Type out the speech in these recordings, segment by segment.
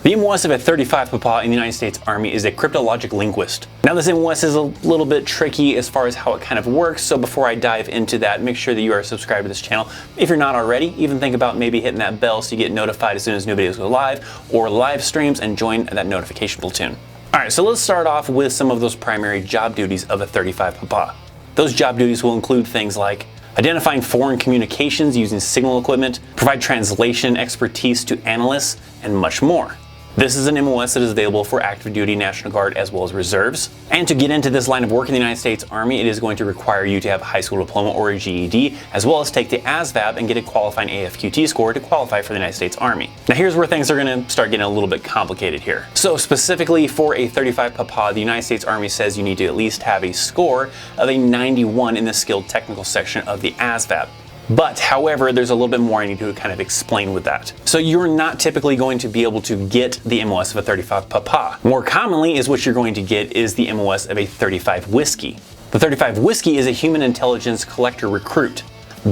The MOS of a 35 Papa in the United States Army is a Cryptologic Linguist. Now this MOS is a little bit tricky as far as how it kind of works, so before I dive into that, make sure that you are subscribed to this channel. If you're not already, even think about maybe hitting that bell so you get notified as soon as new videos go live, or live streams, and join that notification platoon. Alright, so let's start off with some of those primary job duties of a 35 Papa. Those job duties will include things like identifying foreign communications using signal equipment, provide translation expertise to analysts, and much more. This is an MOS that is available for active duty, National Guard, as well as reserves. And to get into this line of work in the United States Army, it is going to require you to have a high school diploma or a GED, as well as take the ASVAB and get a qualifying AFQT score to qualify for the United States Army. Now here's where things are going to start getting a little bit complicated here. So specifically for a 35 Papa, the United States Army says you need to at least have a score of a 91 in the skilled technical section of the ASVAB. But, however, there's a little bit more I need to kind of explain with that. So you're not typically going to be able to get the MOS of a 35 Papa. More commonly is what you're going to get is the MOS of a 35 Whiskey. The 35 Whiskey is a human intelligence collector recruit.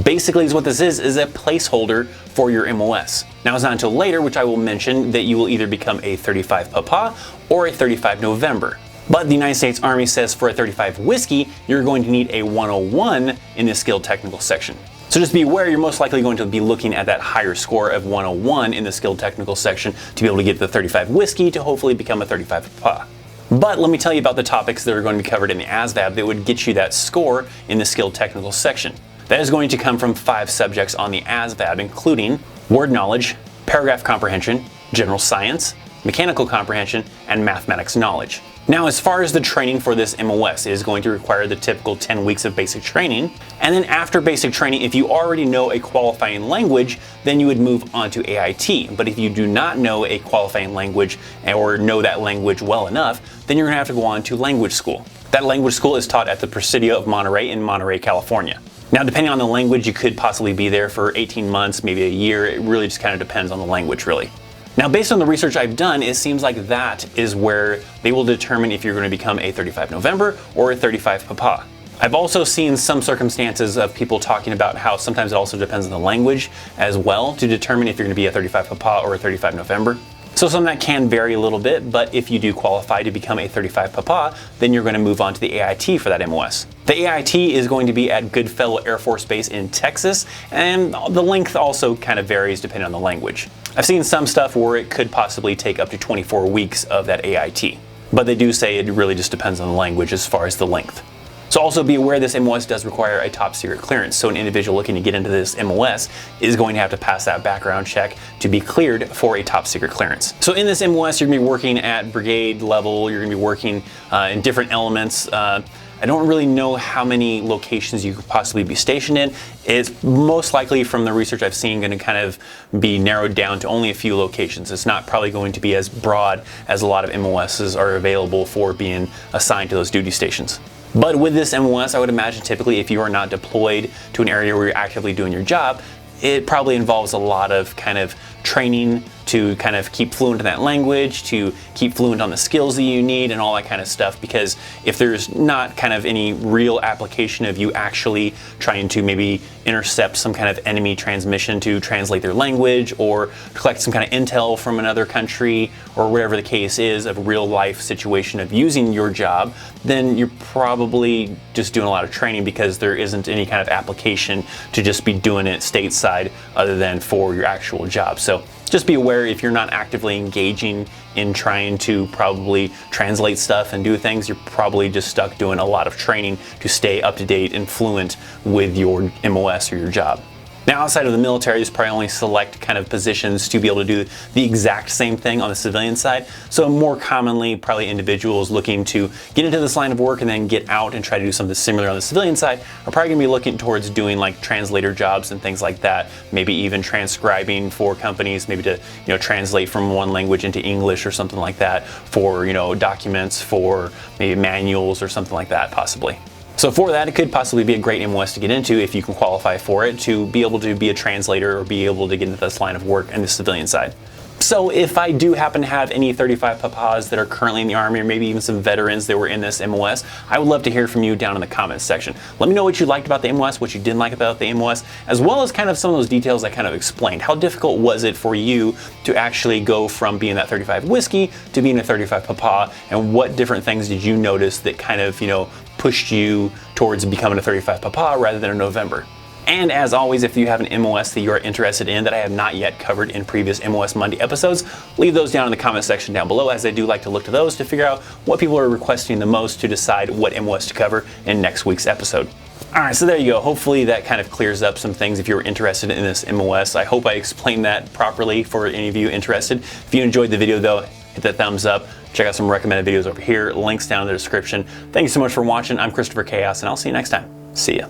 Basically what this is a placeholder for your MOS. Now it's not until later, which I will mention, that you will either become a 35 Papa or a 35 November. But the United States Army says for a 35 Whiskey, you're going to need a 101 in the skilled technical section. So just be aware, you're most likely going to be looking at that higher score of 101 in the skilled technical section to be able to get the 35 Whiskey to hopefully become a 35 Papa. But let me tell you about the topics that are going to be covered in the ASVAB that would get you that score in the skilled technical section. That is going to come from 5 subjects on the ASVAB, including word knowledge, paragraph comprehension, general science, mechanical comprehension, and mathematics knowledge. Now, as far as the training for this MOS, it is going to require the typical 10 weeks of basic training. And then after basic training, if you already know a qualifying language, then you would move on to AIT. But if you do not know a qualifying language or know that language well enough, then you're gonna have to go on to language school. That language school is taught at the Presidio of Monterey in Monterey, California. Now, depending on the language, you could possibly be there for 18 months, maybe a year. It really just kind of depends on the language, really. Now, based on the research I've done, it seems like that is where they will determine if you're going to become a 35 November or a 35 Papa. I've also seen some circumstances of people talking about how sometimes it also depends on the language as well to determine if you're going to be a 35 Papa or a 35 November. So some of that can vary a little bit, but if you do qualify to become a 35 Papa, then you're going to move on to the AIT for that MOS. The AIT is going to be at Goodfellow Air Force Base in Texas, and the length also kind of varies depending on the language. I've seen some stuff where it could possibly take up to 24 weeks of that AIT, but they do say it really just depends on the language as far as the length. So also be aware this MOS does require a top secret clearance, so an individual looking to get into this MOS is going to have to pass that background check to be cleared for a top secret clearance. So in this MOS, you're going to be working at brigade level, you're going to be working in different elements. I don't really know how many locations you could possibly be stationed in. It's most likely, from the research I've seen, going to kind of be narrowed down to only a few locations. It's not probably going to be as broad as a lot of MOSs are available for being assigned to those duty stations. But with this MOS, I would imagine typically if you are not deployed to an area where you're actively doing your job, it probably involves a lot of kind of training to kind of keep fluent in that language, to keep fluent on the skills that you need and all that kind of stuff, because if there's not kind of any real application of you actually trying to maybe intercept some kind of enemy transmission to translate their language or collect some kind of intel from another country or whatever the case is of a real life situation of using your job, then you're probably just doing a lot of training because there isn't any kind of application to just be doing it stateside other than for your actual job. So just be aware if you're not actively engaging in trying to probably translate stuff and do things, you're probably just stuck doing a lot of training to stay up to date and fluent with your MOS or your job. Now, outside of the military, there's probably only select kind of positions to be able to do the exact same thing on the civilian side. So more commonly, probably individuals looking to get into this line of work and then get out and try to do something similar on the civilian side are probably gonna be looking towards doing like translator jobs and things like that. Maybe even transcribing for companies, maybe to, translate from one language into English or something like that for, documents, for maybe manuals or something like that possibly. So for that, it could possibly be a great MOS to get into if you can qualify for it, to be able to be a translator or be able to get into this line of work in the civilian side. So if I do happen to have any 35 papas that are currently in the Army, or maybe even some veterans that were in this MOS, I would love to hear from you down in the comments section. Let me know what you liked about the MOS, what you didn't like about the MOS, as well as kind of some of those details I kind of explained. How difficult was it for you to actually go from being that 35 whiskey to being a 35 papa, and what different things did you notice that kind of, pushed you towards becoming a 35 papa rather than a November? And as always, if you have an MOS that you are interested in that I have not yet covered in previous MOS Monday episodes, leave those down in the comment section down below, as I do like to look to those to figure out what people are requesting the most to decide what MOS to cover in next week's episode. Alright, so there you go. Hopefully that kind of clears up some things if you were interested in this MOS. I hope I explained that properly for any of you interested. If you enjoyed the video though, hit that thumbs up. Check out some recommended videos over here. Links down in the description. Thank you so much for watching. I'm ThatChrisChaos, and I'll see you next time. See ya.